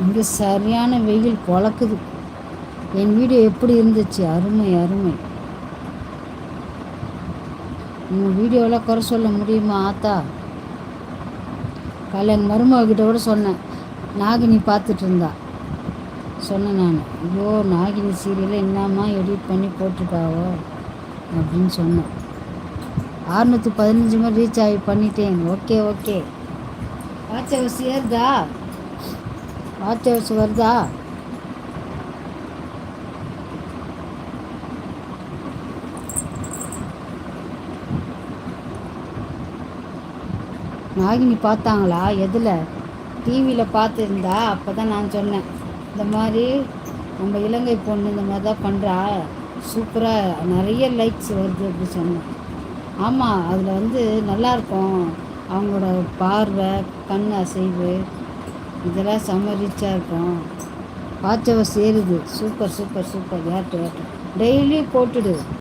இங்கே சரியான வெயில் பொழக்குது. என் வீடியோ எப்படி இருந்துச்சு? அருமை அருமை. உங்கள் வீடியோவில் குறை சொல்ல முடியுமா ஆத்தா? காலைல எங்கள் மருமகிட்ட கூட சொன்னேன். நாகினி பார்த்துட்டு இருந்தா. சொன்னேன் நான், ஐயோ நாகினி சீரியலை என்னம்மா எடிட் பண்ணி போட்டிருக்காவோ அப்படின்னு சொன்னேன். 615 மாதிரி ரீச் ஆகி பண்ணிட்டேன். Okay okay. வாட்ச் ஹவர்ஸ் ஏறுதா? வாட்ச் ஹவர்ஸ் வருதா? நாகினி பார்த்தாங்களா? எதில்? டிவியில் பார்த்துருந்தா. அப்போ தான் நான் சொன்னேன், இந்த மாதிரி நம்ம இலங்கை பொண்ணு இந்த மாதிரி தான் பண்ணுறா, சூப்பராக நிறைய லைக்ஸ் வருது அப்படி சொன்னேன். ஆமாம், அதில் வந்து நல்லாயிருக்கும். அவங்களோட பார்வை, கண் அசைவு இதெல்லாம் செம்ம ரீச்சாக இருக்கும். வாட்ச் ஹவர்ஸ் ஏறுது. Super super super. ஏற்று டெய்லி போட்டுடு.